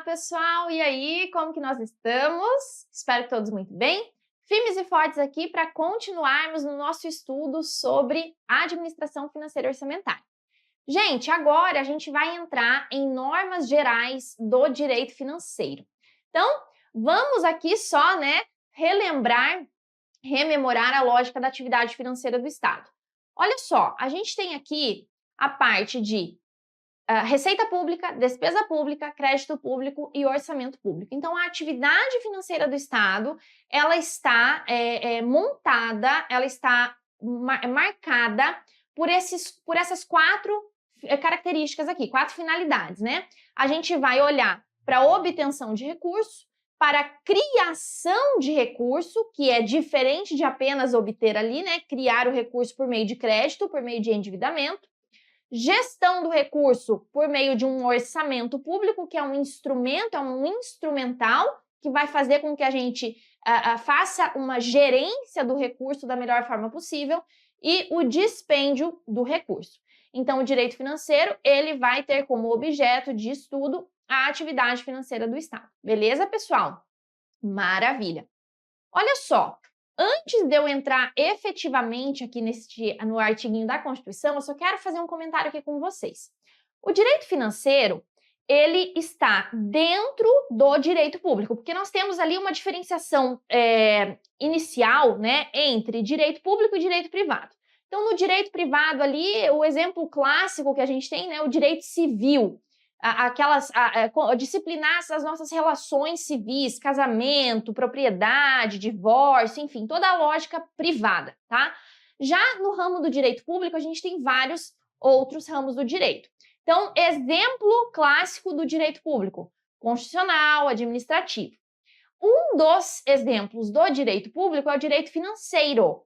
pessoal! E aí, como que nós estamos? Espero que todos muito bem. Firmes e fortes aqui para continuarmos no nosso estudo sobre administração financeira e orçamentária. Gente, agora a gente vai entrar em normas gerais do direito financeiro. Então, vamos aqui só, rememorar a lógica da atividade financeira do Estado. Olha só, a gente tem aqui a parte de receita pública, despesa pública, crédito público e orçamento público. Então, a atividade financeira do Estado, ela está montada, ela está marcada por essas quatro características aqui, quatro finalidades, né? A gente vai olhar para a obtenção de recurso, para a criação de recurso, que é diferente de apenas obter ali, né? Criar o recurso por meio de crédito, por meio de endividamento. Gestão do recurso por meio de um orçamento público, que é um instrumento, é um instrumental que vai fazer com que a gente faça uma gerência do recurso da melhor forma possível, e o dispêndio do recurso. Então, o direito financeiro, ele vai ter como objeto de estudo a atividade financeira do Estado. Beleza, pessoal? Maravilha! Olha só, antes de eu entrar efetivamente aqui no artiguinho da Constituição, eu só quero fazer um comentário aqui com vocês. O direito financeiro, ele está dentro do direito público, porque nós temos ali uma diferenciação inicial, né, entre direito público e direito privado. Então, no direito privado ali, o exemplo clássico que a gente tem, né, o direito civil, disciplinar as nossas relações civis, casamento, propriedade, divórcio, enfim, toda a lógica privada, tá? Já no ramo do direito público, a gente tem vários outros ramos do direito. Então, exemplo clássico do direito público, constitucional, administrativo. Um dos exemplos do direito público é o direito financeiro,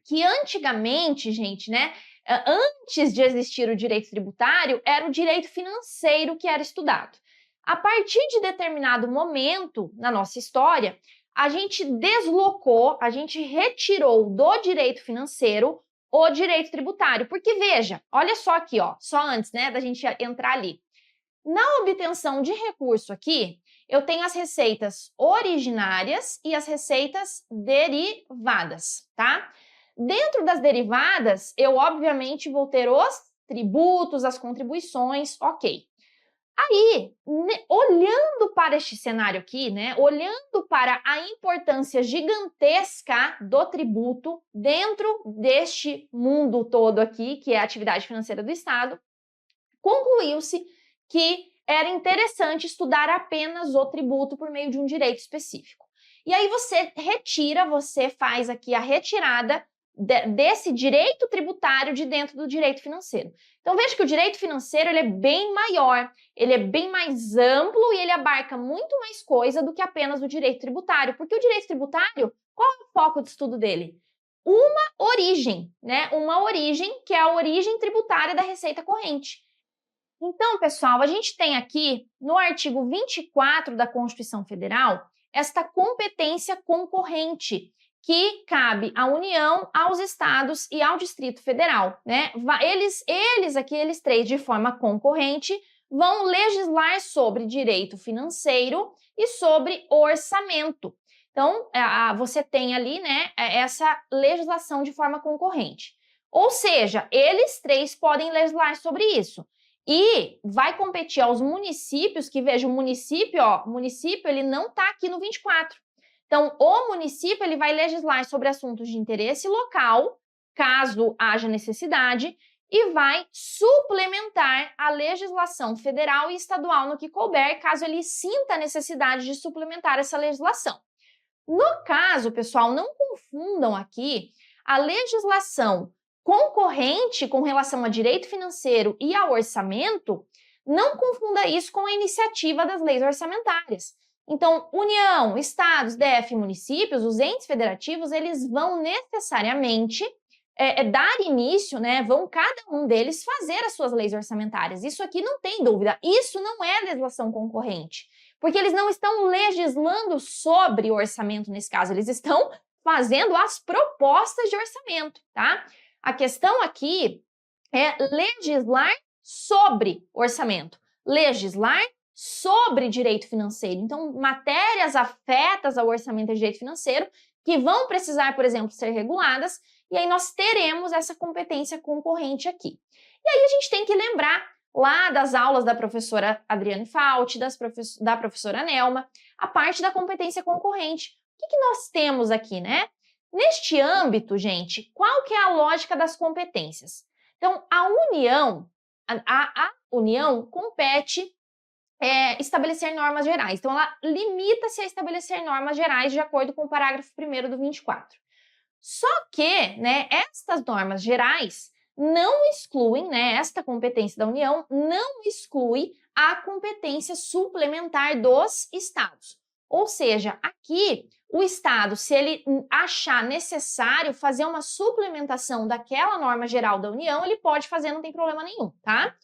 que antigamente, gente, né, antes de existir o direito tributário, era o direito financeiro que era estudado. A partir de determinado momento na nossa história, a gente deslocou, a gente retirou do direito financeiro o direito tributário. Porque veja, olha só aqui, ó, só antes, né, da gente entrar ali. Na obtenção de recurso aqui, eu tenho as receitas originárias e as receitas derivadas, tá? Dentro das derivadas, eu obviamente vou ter os tributos, as contribuições, ok. Aí, olhando para este cenário aqui, né, olhando para a importância gigantesca do tributo dentro deste mundo todo aqui, que é a atividade financeira do Estado, concluiu-se que era interessante estudar apenas o tributo por meio de um direito específico. E aí você faz aqui a retirada desse direito tributário de dentro do direito financeiro. Então veja que o direito financeiro ele é bem maior, ele é bem mais amplo e ele abarca muito mais coisa do que apenas o direito tributário, porque o direito tributário, qual é o foco de estudo dele? Uma origem, né? Uma origem que é a origem tributária da receita corrente. Então, pessoal, a gente tem aqui no artigo 24 da Constituição Federal esta competência concorrente, que cabe à União, aos estados e ao Distrito Federal, né? Eles três, de forma concorrente, vão legislar sobre direito financeiro e sobre orçamento. Então, você tem ali, né, essa legislação de forma concorrente. Ou seja, eles três podem legislar sobre isso. E vai competir aos municípios, que veja, o município ele não está aqui no 24. Então, o município ele vai legislar sobre assuntos de interesse local, caso haja necessidade, e vai suplementar a legislação federal e estadual no que couber, caso ele sinta a necessidade de suplementar essa legislação. No caso, pessoal, não confundam aqui a legislação concorrente com relação a direito financeiro e ao orçamento, não confunda isso com a iniciativa das leis orçamentárias. Então, União, estados, DF e municípios, os entes federativos, eles vão necessariamente dar início, né, vão cada um deles fazer as suas leis orçamentárias. Isso aqui não tem dúvida, isso não é legislação concorrente, porque eles não estão legislando sobre o orçamento nesse caso, eles estão fazendo as propostas de orçamento, tá? A questão aqui é legislar sobre orçamento, legislar sobre direito financeiro. Então, matérias afetas ao orçamento de direito financeiro que vão precisar, por exemplo, ser reguladas, e aí nós teremos essa competência concorrente aqui. E aí a gente tem que lembrar lá das aulas da professora Adriane Fauti, da professora Nelma, a parte da competência concorrente. O que nós temos aqui, né? Neste âmbito, gente, qual que é a lógica das competências? Então, a União compete estabelecer normas gerais. Então, ela limita-se a estabelecer normas gerais de acordo com o parágrafo 1º do 24. Só que, né, estas normas gerais não excluem, né, esta competência da União não exclui a competência suplementar dos estados. Ou seja, aqui, o estado, se ele achar necessário fazer uma suplementação daquela norma geral da União, ele pode fazer, não tem problema nenhum, tá?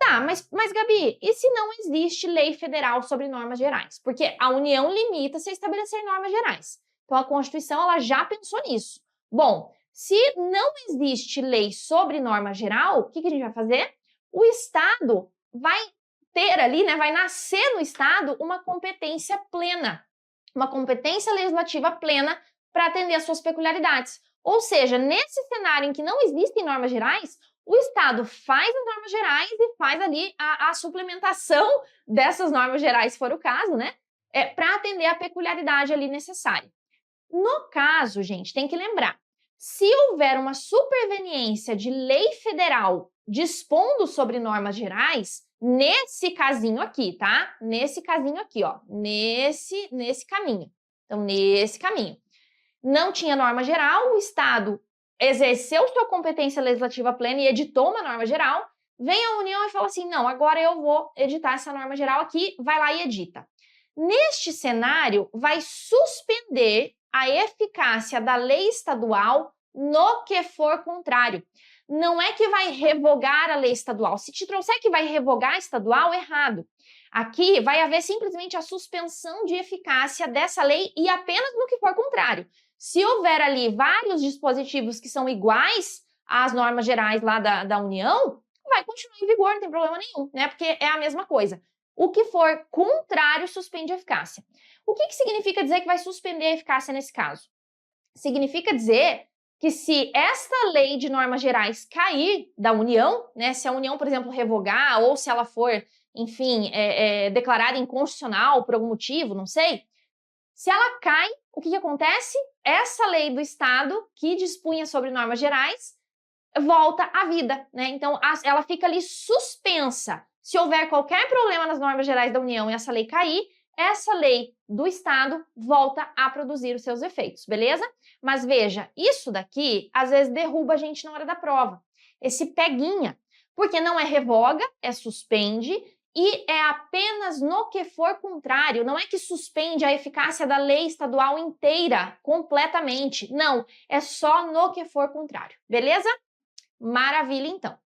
Tá, mas Gabi, e se não existe lei federal sobre normas gerais? Porque a União limita-se a estabelecer normas gerais. Então, a Constituição ela já pensou nisso. Bom, se não existe lei sobre norma geral, o que a gente vai fazer? O Estado vai ter ali, né, vai nascer no Estado uma competência plena, uma competência legislativa plena para atender às suas peculiaridades. Ou seja, nesse cenário em que não existem normas gerais, o Estado faz as normas gerais e faz ali a suplementação dessas normas gerais, se for o caso, né? Para atender a peculiaridade ali necessária. No caso, gente, tem que lembrar, se houver uma superveniência de lei federal dispondo sobre normas gerais, nesse casinho aqui, tá? Nesse casinho aqui, ó, nesse caminho. Então, nesse caminho. Não tinha norma geral, o Estado exerceu sua competência legislativa plena e editou uma norma geral, vem a União e fala assim, não, agora eu vou editar essa norma geral aqui, vai lá e edita. Neste cenário, vai suspender a eficácia da lei estadual no que for contrário. Não é que vai revogar a lei estadual. Se te trouxer que vai revogar a estadual, errado. Aqui vai haver simplesmente a suspensão de eficácia dessa lei e apenas no que for contrário. Se houver ali vários dispositivos que são iguais às normas gerais lá da União, vai continuar em vigor, não tem problema nenhum, né? Porque é a mesma coisa. O que for contrário suspende a eficácia. O que significa dizer que vai suspender a eficácia nesse caso? Significa dizer que se esta lei de normas gerais cair da União, né? Se a União, por exemplo, revogar ou se ela for, enfim, declarada inconstitucional por algum motivo, não sei, se ela cai, o que acontece? Essa lei do Estado, que dispunha sobre normas gerais, volta à vida, né? Então, ela fica ali suspensa. Se houver qualquer problema nas normas gerais da União e essa lei cair, essa lei do Estado volta a produzir os seus efeitos, beleza? Mas veja, isso daqui, às vezes, derruba a gente na hora da prova. Esse peguinha, porque não é revoga, é suspende, e é apenas no que for contrário, não é que suspende a eficácia da lei estadual inteira, completamente. Não, é só no que for contrário, beleza? Maravilha, então.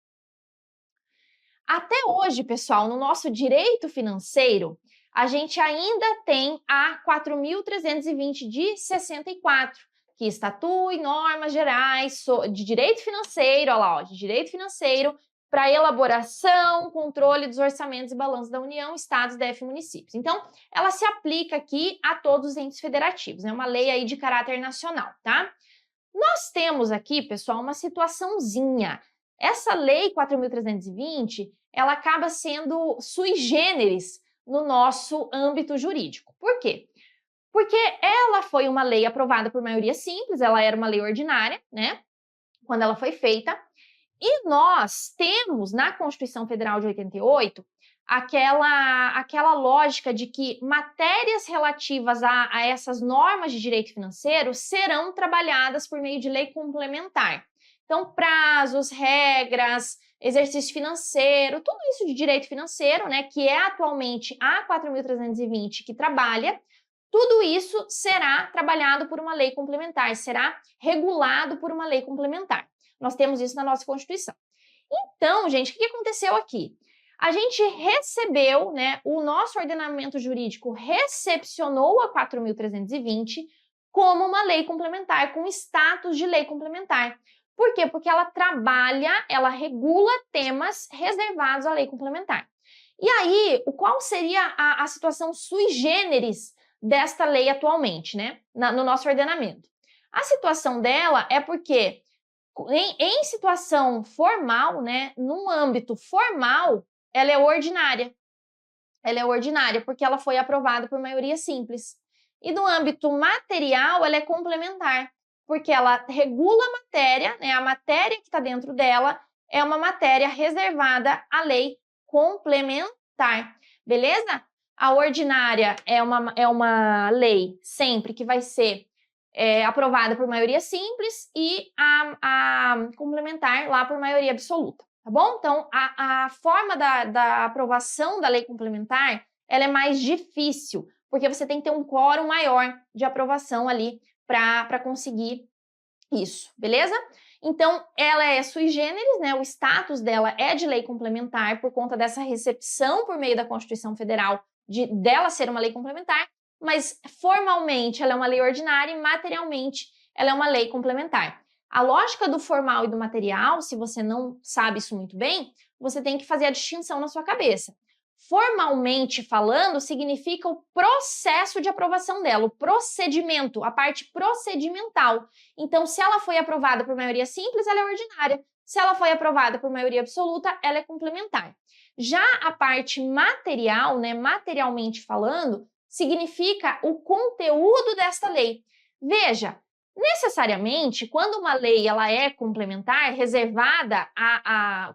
Até hoje, pessoal, no nosso direito financeiro, a gente ainda tem a 4.320 de 64, que estatui normas gerais de direito financeiro, olha lá, ó, de direito financeiro, para elaboração, controle dos orçamentos e balanços da União, Estados, DF e municípios. Então, ela se aplica aqui a todos os entes federativos, né? Uma lei aí de caráter nacional, tá? Nós temos aqui, pessoal, uma situaçãozinha. Essa lei 4.320, ela acaba sendo sui generis no nosso âmbito jurídico. Por quê? Porque ela foi uma lei aprovada por maioria simples, ela era uma lei ordinária, né? Quando ela foi feita. E nós temos na Constituição Federal de 88 aquela lógica de que matérias relativas a essas normas de direito financeiro serão trabalhadas por meio de lei complementar. Então, prazos, regras, exercício financeiro, tudo isso de direito financeiro, né, que é atualmente a 4.320 que trabalha, tudo isso será trabalhado por uma lei complementar, será regulado por uma lei complementar. Nós temos isso na nossa Constituição. Então, gente, o que aconteceu aqui? A gente recebeu, né, o nosso ordenamento jurídico recepcionou a 4.320 como uma lei complementar, com status de lei complementar. Por quê? Porque ela trabalha, ela regula temas reservados à lei complementar. E aí, qual seria a situação sui generis desta lei atualmente, né, no nosso ordenamento? A situação dela é porque, em situação formal, né, num âmbito formal, ela é ordinária. Ela é ordinária porque ela foi aprovada por maioria simples. E no âmbito material, ela é complementar, porque ela regula a matéria, né, a matéria que está dentro dela é uma matéria reservada à lei complementar, beleza? A ordinária é uma lei sempre que vai ser aprovada por maioria simples e a complementar lá por maioria absoluta, tá bom? Então, a forma da aprovação da lei complementar, ela é mais difícil, porque você tem que ter um quórum maior de aprovação ali para conseguir isso, beleza? Então, ela é sui generis, né? O status dela é de lei complementar por conta dessa recepção por meio da Constituição Federal dela ser uma lei complementar, mas formalmente ela é uma lei ordinária e materialmente ela é uma lei complementar. A lógica do formal e do material, se você não sabe isso muito bem, você tem que fazer a distinção na sua cabeça. Formalmente falando, significa o processo de aprovação dela, o procedimento, a parte procedimental. Então, se ela foi aprovada por maioria simples, ela é ordinária. Se ela foi aprovada por maioria absoluta, ela é complementar. Já a parte material, né, materialmente falando, significa o conteúdo desta lei. Veja, necessariamente, quando uma lei ela é complementar, reservada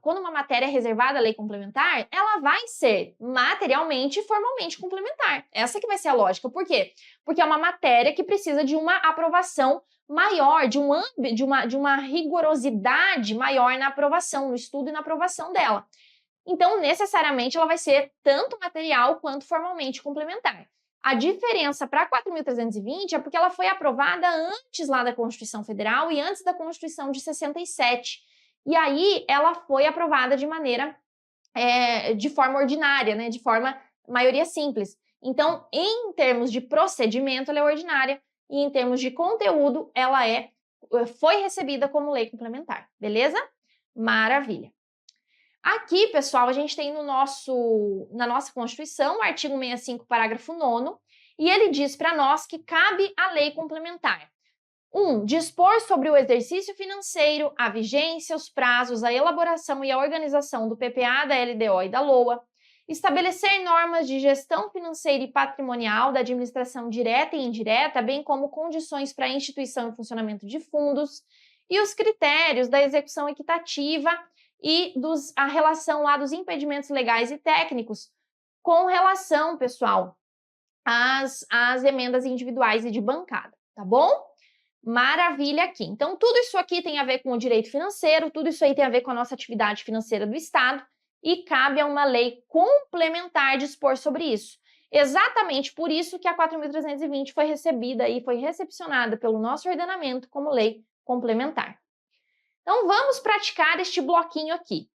quando uma matéria é reservada à lei complementar, ela vai ser materialmente e formalmente complementar. Essa que vai ser a lógica. Por quê? Porque é uma matéria que precisa de uma aprovação maior, de uma rigorosidade maior na aprovação, no estudo e na aprovação dela. Então, necessariamente, ela vai ser tanto material quanto formalmente complementar. A diferença para a 4.320 é porque ela foi aprovada antes lá da Constituição Federal e antes da Constituição de 67. E aí ela foi aprovada de forma ordinária, né, de forma maioria simples. Então, em termos de procedimento, ela é ordinária e em termos de conteúdo, ela foi recebida como lei complementar, beleza? Maravilha. Aqui, pessoal, a gente tem na nossa Constituição o artigo 65, parágrafo 9º, e ele diz para nós que cabe a lei complementar. 1. Dispor sobre o exercício financeiro, a vigência, os prazos, a elaboração e a organização do PPA, da LDO e da LOA. Estabelecer normas de gestão financeira e patrimonial da administração direta e indireta, bem como condições para a instituição e funcionamento de fundos. E os critérios da execução equitativa e a relação lá dos impedimentos legais e técnicos com relação, pessoal, às emendas individuais e de bancada, tá bom? Maravilha aqui. Então, tudo isso aqui tem a ver com o direito financeiro, tudo isso aí tem a ver com a nossa atividade financeira do Estado e cabe a uma lei complementar dispor sobre isso. Exatamente por isso que a 4.320 foi recebida e foi recepcionada pelo nosso ordenamento como lei complementar. Então, vamos praticar este bloquinho aqui.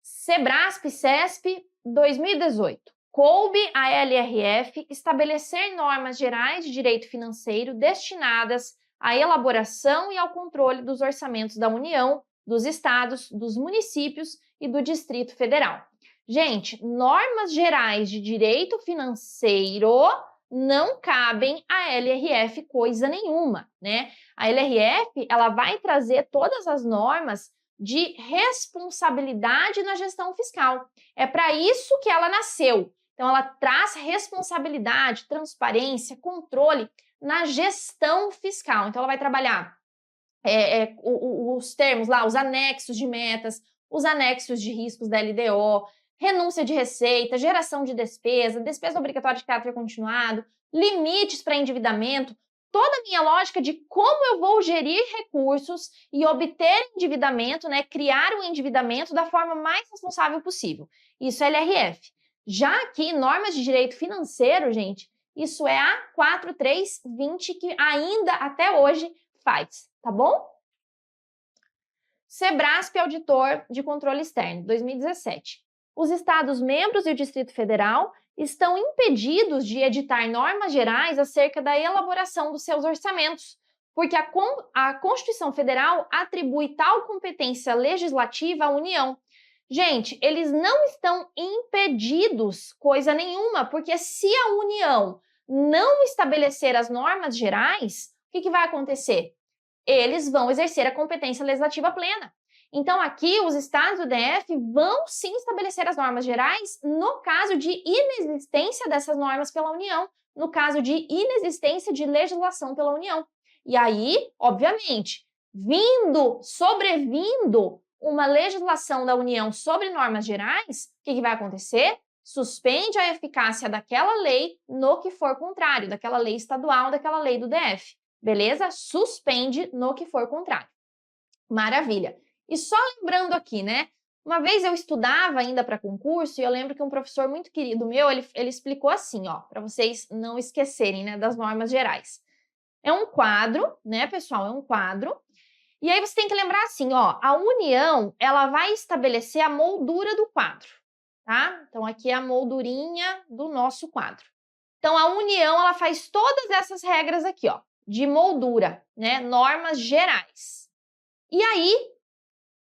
SEBRASP-CESP 2018. Coube à LRF estabelecer normas gerais de direito financeiro destinadas à elaboração e ao controle dos orçamentos da União, dos estados, dos municípios e do Distrito Federal. Gente, normas gerais de direito financeiro não cabem à LRF coisa nenhuma, né? A LRF, ela vai trazer todas as normas de responsabilidade na gestão fiscal. É para isso que ela nasceu. Então, ela traz responsabilidade, transparência, controle na gestão fiscal. Então, ela vai trabalhar os termos lá, os anexos de metas, os anexos de riscos da LDO, renúncia de receita, geração de despesa, despesa obrigatória de caráter continuado, limites para endividamento, toda a minha lógica de como eu vou gerir recursos e obter endividamento, né, criar o endividamento da forma mais responsável possível. Isso é LRF. Já aqui, normas de direito financeiro, gente, isso é a 4.320 que ainda até hoje faz, tá bom? SEBRASP Auditor de Controle Externo, 2017. Os Estados-membros e o Distrito Federal estão impedidos de editar normas gerais acerca da elaboração dos seus orçamentos, porque a Constituição Federal atribui tal competência legislativa à União. Gente, eles não estão impedidos coisa nenhuma, porque se a União não estabelecer as normas gerais, o que vai acontecer? Eles vão exercer a competência legislativa plena. Então, aqui, os estados do DF vão sim estabelecer as normas gerais no caso de inexistência dessas normas pela União, no caso de inexistência de legislação pela União. E aí, obviamente, sobrevindo uma legislação da União sobre normas gerais, o que vai acontecer? Suspende a eficácia daquela lei no que for contrário, daquela lei estadual, daquela lei do DF. Beleza? Suspende no que for contrário. Maravilha. E só lembrando aqui, né? Uma vez eu estudava ainda para concurso e eu lembro que um professor muito querido meu, ele explicou assim, ó, para vocês não esquecerem, né, das normas gerais. É um quadro, né, pessoal? É um quadro. E aí você tem que lembrar assim, ó, a União, ela vai estabelecer a moldura do quadro, tá? Então, aqui é a moldurinha do nosso quadro. Então, a União, ela faz todas essas regras aqui, ó, de moldura, né? Normas gerais. E aí,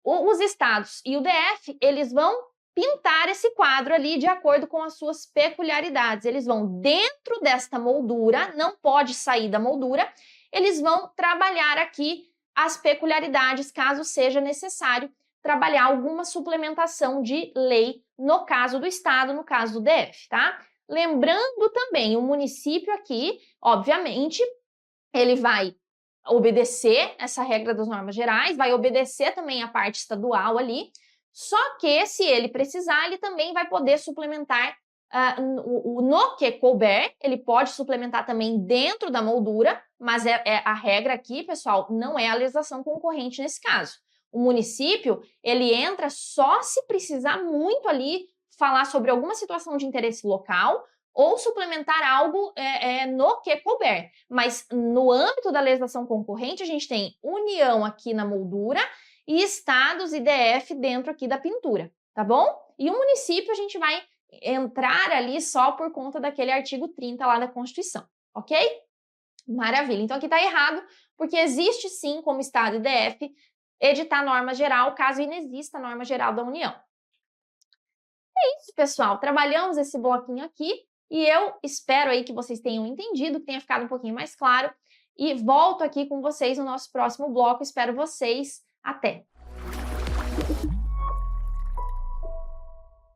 os estados e o DF, eles vão pintar esse quadro ali de acordo com as suas peculiaridades. Eles vão dentro desta moldura, não pode sair da moldura, eles vão trabalhar aqui as peculiaridades, caso seja necessário trabalhar alguma suplementação de lei, no caso do estado, no caso do DF, tá? Lembrando também, o município aqui, obviamente, ele vai obedecer essa regra das normas gerais, vai obedecer também a parte estadual ali, só que se ele precisar, ele também vai poder suplementar no que couber, ele pode suplementar também dentro da moldura, mas a regra aqui, pessoal, não é a legislação concorrente nesse caso. O município, ele entra só se precisar muito ali falar sobre alguma situação de interesse local ou suplementar algo no que couber. Mas no âmbito da legislação concorrente, a gente tem União aqui na moldura e estados e DF dentro aqui da pintura, tá bom? E o município a gente vai entrar ali só por conta daquele artigo 30 lá da Constituição, ok? Maravilha. Então aqui tá errado, porque existe sim, como estado e DF, editar norma geral, caso inexista norma geral da União. É isso, pessoal. Trabalhamos esse bloquinho aqui e eu espero aí que vocês tenham entendido, que tenha ficado um pouquinho mais claro. E volto aqui com vocês no nosso próximo bloco. Espero vocês. Até!